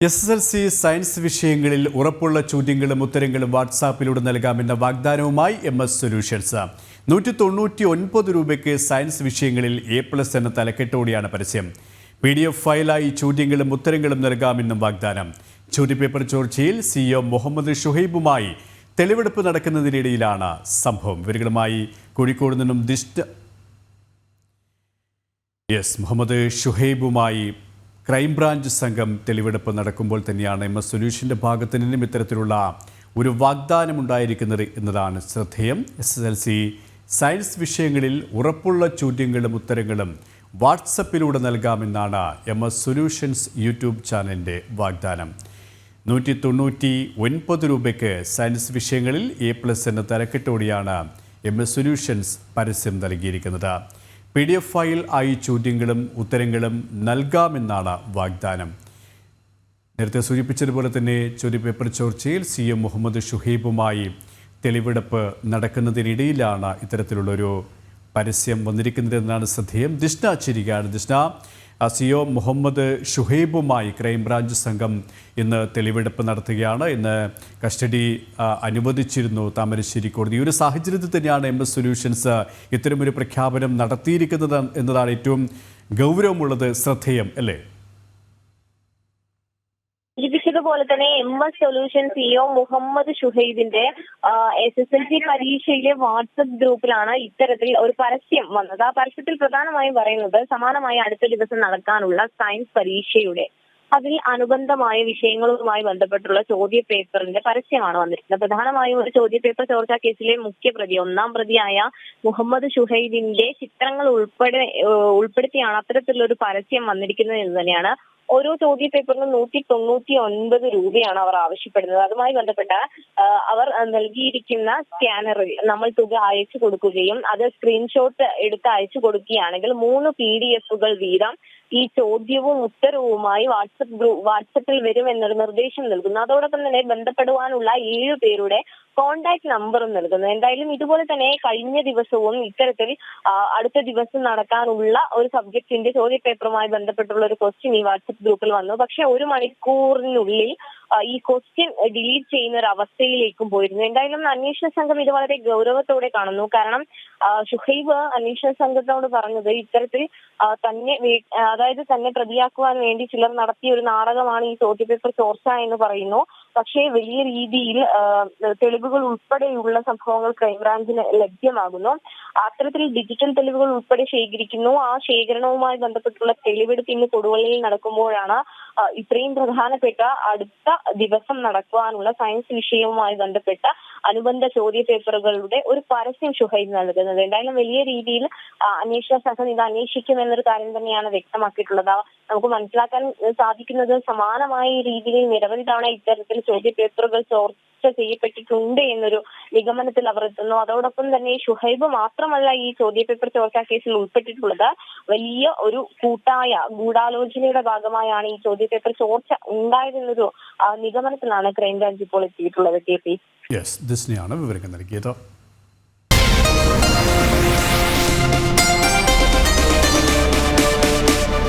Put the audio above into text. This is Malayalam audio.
SSLC സയൻസ് വിഷയങ്ങളിൽ ഉറപ്പുള്ള ചോദ്യങ്ങളും ഉത്തരങ്ങളും വാട്സാപ്പിലൂടെ നൽകാമെന്ന വാഗ്ദാനവുമായി MS സൊല്യൂഷൻസ്. 199 രൂപയ്ക്ക് സയൻസ് വിഷയങ്ങളിൽ A+ എന്ന തലക്കെട്ടോടെയാണ് പരസ്യം. PDF ഫയലായി ചോദ്യങ്ങളും ഉത്തരങ്ങളും നൽകാമെന്നും വാഗ്ദാനം. ചോദ്യപേപ്പർ ചോർച്ചയിൽ CEO മുഹമ്മദ് ഷുഹൈബുമായി തെളിവെടുപ്പ് നടക്കുന്നതിനിടയിലാണ് സംഭവം. ഇവരുമായി കോഴിക്കോട് നിന്നും മുഹമ്മദ് ഷുഹൈബുമായി ക്രൈംബ്രാഞ്ച് സംഘം തെളിവെടുപ്പ് നടക്കുമ്പോൾ തന്നെയാണ് MS സൊല്യൂഷൻ്റെ ഭാഗത്തു നിന്നും ഇത്തരത്തിലുള്ള ഒരു വാഗ്ദാനം ഉണ്ടായിരിക്കുന്നത് എന്നതാണ് ശ്രദ്ധേയം. SSLC സയൻസ് വിഷയങ്ങളിൽ ഉറപ്പുള്ള ചോദ്യങ്ങളും ഉത്തരങ്ങളും വാട്സപ്പിലൂടെ നൽകാമെന്നാണ് MS സൊല്യൂഷൻസ് യൂട്യൂബ് ചാനലിൻ്റെ വാഗ്ദാനം. 199 രൂപയ്ക്ക് സയൻസ് വിഷയങ്ങളിൽ A+ എന്ന തലക്കെട്ടോടെയാണ് MS സൊല്യൂഷൻസ് പരസ്യം നൽകിയിരിക്കുന്നത്. PDF ഫയൽ ആയി ചോദ്യങ്ങളും ഉത്തരങ്ങളും നൽകാമെന്നാണ് വാഗ്ദാനം. നേരത്തെ സൂചിപ്പിച്ചതുപോലെ തന്നെ ചോദ്യപേപ്പർ ചോർച്ചയിൽ CEO മുഹമ്മദ് ഷുഹൈബുമായി തെളിവെടുപ്പ് നടക്കുന്നതിനിടയിലാണ് ഇത്തരത്തിലുള്ളൊരു പരസ്യം വന്നിരിക്കുന്നതെന്നാണ് ശ്രദ്ധേയം. ദിഷ്ണ ചിരികയാണ്. ദിഷ്ണ, CEO മുഹമ്മദ് ഷുഹൈബുമായി ക്രൈംബ്രാഞ്ച് സംഘം ഇന്ന് തെളിവെടുപ്പ് നടത്തുകയാണ്. ഇന്ന് കസ്റ്റഡി അനുവദിച്ചിരുന്നു താമരശ്ശേരി കോടതി. ഈ ഒരു സാഹചര്യത്തിൽ തന്നെയാണ് MS സൊല്യൂഷൻസ് ഇത്തരമൊരു പ്രഖ്യാപനം നടത്തിയിരിക്കുന്നത് എന്നതാണ് ഏറ്റവും ഗൗരവമുള്ളത്, ശ്രദ്ധേയം അല്ലേ? പോലെ തന്നെ MS സൊല്യൂഷൻ CEO മുഹമ്മദ് ഷുഹൈബിന്റെ SSLC പരീക്ഷയിലെ വാട്സപ്പ് ഗ്രൂപ്പിലാണ് ഇത്തരത്തിൽ ഒരു പരസ്യം വന്നത്. ആ പരസ്യത്തിൽ പ്രധാനമായും പറയുന്നത് സമാനമായി അടുത്ത ദിവസം നടക്കാനുള്ള സയൻസ് പരീക്ഷയുടെ അതിൽ അനുബന്ധമായ വിഷയങ്ങളുമായി ബന്ധപ്പെട്ടുള്ള ചോദ്യ പേപ്പറിന്റെ പരസ്യമാണ് വന്നിരിക്കുന്നത്. പ്രധാനമായും ഒരു ചോദ്യ പേപ്പർ ചോർച്ചാ കേസിലെ മുഖ്യപ്രതി, ഒന്നാം പ്രതിയായ മുഹമ്മദ് ഷുഹൈബിന്റെ ചിത്രങ്ങൾ ഉൾപ്പെടുത്തിയാണ് അത്തരത്തിലുള്ള ഒരു പരസ്യം വന്നിരിക്കുന്നത് എന്ന് തന്നെയാണ്. ഓരോ ചോദ്യ പേപ്പറിനും 199 രൂപയാണ് അവർ ആവശ്യപ്പെടുന്നത്. അതുമായി ബന്ധപ്പെട്ട അവർ നൽകിയിരിക്കുന്ന സ്കാനറിൽ നമ്മൾ തുക അയച്ചു കൊടുക്കുകയും അത് സ്ക്രീൻഷോട്ട് എടുത്ത് അയച്ചു കൊടുക്കുകയാണെങ്കിൽ 3 PDF വീതം ഈ ചോദ്യവും ഉത്തരവുമായി വാട്സപ്പിൽ വരുമെന്നൊരു നിർദ്ദേശം നൽകുന്നു. അതോടൊപ്പം തന്നെ ബന്ധപ്പെടുവാനുള്ള 7 പേരുടെ കോണ്ടാക്ട് നമ്പറും നൽകുന്നു. എന്തായാലും ഇതുപോലെ തന്നെ കഴിഞ്ഞ ദിവസവും ഇത്തരത്തിൽ അടുത്ത ദിവസം നടക്കാനുള്ള ഒരു സബ്ജക്റ്റിന്റെ ചോദ്യ പേപ്പറുമായി ബന്ധപ്പെട്ടുള്ള ഒരു ക്വസ്റ്റ്യൻ ഈ വാട്സപ്പ് ഗ്രൂപ്പിൽ വന്നു. പക്ഷെ 1 മണിക്കൂറിനുള്ളിൽ ഈ ക്വസ്റ്റ്യൻ ഡിലീറ്റ് ചെയ്യുന്ന ഒരു അവസ്ഥയിലേക്കും പോയിരുന്നു. എന്തായാലും അന്വേഷണ സംഘം ഇത് വളരെ ഗൗരവത്തോടെ കാണുന്നു. കാരണം ഷുഹൈബ് അന്വേഷണ സംഘത്തോട് പറഞ്ഞത് ഇത്തരത്തിൽ തന്നെ പ്രതിയാക്കുവാൻ വേണ്ടി ചിലർ നടത്തിയ ഒരു നാടകമാണ് ഈ ചോദ്യപേപ്പർ ചോർച്ച എന്ന് പറയുന്നു. പക്ഷേ വലിയ രീതിയിൽ തെളിവുകൾ ഉൾപ്പെടെയുള്ള സംഭവങ്ങൾ ക്രൈംബ്രാഞ്ചിന് ലഭ്യമാകുന്നു. അത്തരത്തിൽ ഡിജിറ്റൽ തെളിവുകൾ ഉൾപ്പെടെ ശേഖരിക്കുന്നു. ആ ശേഖരണവുമായി ബന്ധപ്പെട്ടുള്ള തെളിവെടുപ്പ് ഇന്ന് കൊടുവള്ളിയിൽ നടക്കുമ്പോഴാണ് ഇത്രയും പ്രധാനപ്പെട്ട അടുത്ത ദിവസം നടക്കുവാനുള്ള സയൻസ് വിഷയവുമായി ബന്ധപ്പെട്ട അനുബന്ധ ചോദ്യ പേപ്പറുകളുടെ ഒരു പരസ്യം ഷുഹൈബ് നൽകുന്നത്. എന്തായാലും വലിയ രീതിയിൽ അന്വേഷണ സംഘം ഇത് അന്വേഷിക്കുമെന്നൊരു കാര്യം തന്നെയാണ് വ്യക്തമാക്കിയിട്ടുള്ളത്. നമുക്ക് മനസ്സിലാക്കാൻ സാധിക്കുന്നത് സമാനമായ രീതിയിൽ നിരവധി തവണ ഇത്തരത്തിൽ ചോദ്യ പേപ്പറുകൾ ചോർച്ച ചെയ്യപ്പെട്ടിട്ടുണ്ട് എന്നൊരു നിഗമനത്തിൽ അവർ എത്തുന്നു. അതോടൊപ്പം തന്നെ ഷുഹൈബ് മാത്രമല്ല ഈ ചോദ്യ പേപ്പർ ചോർച്ചാ കേസിൽ ഉൾപ്പെട്ടിട്ടുള്ളത്. വലിയ ഒരു കൂട്ടായ ഗൂഢാലോചനയുടെ ഭാഗമായാണ് ഈ ചോദ്യ പേപ്പർ ചോർച്ച ഉണ്ടായതെന്നൊരു നിഗമനത്തിലാണ് ക്രൈംബ്രാഞ്ച് ഇപ്പോൾ എത്തിയിട്ടുള്ളത്. KP ദിസ്നയാണ് വിവരങ്ങൾ നൽകിയത്.